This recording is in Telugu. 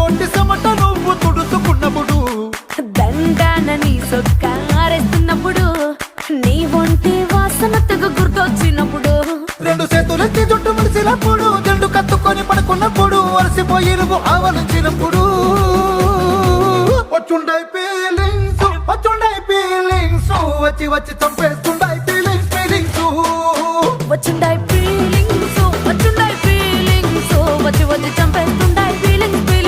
ఒంటి సమట నువ్వు తుడుచుకున్నప్పుడు, దండాన నీ సొక్క ఆరేస్తున్నప్పుడు, నీ ఒంటి వాసన తెగ గుర్తొచ్చినప్పుడు, రెండు చేతులెత్తి జుట్టు ముడిసినప్పుడు, జండు కత్తుకొని పడుకున్నప్పుడు, అలసిపోయి నువ్వు ఆవలించి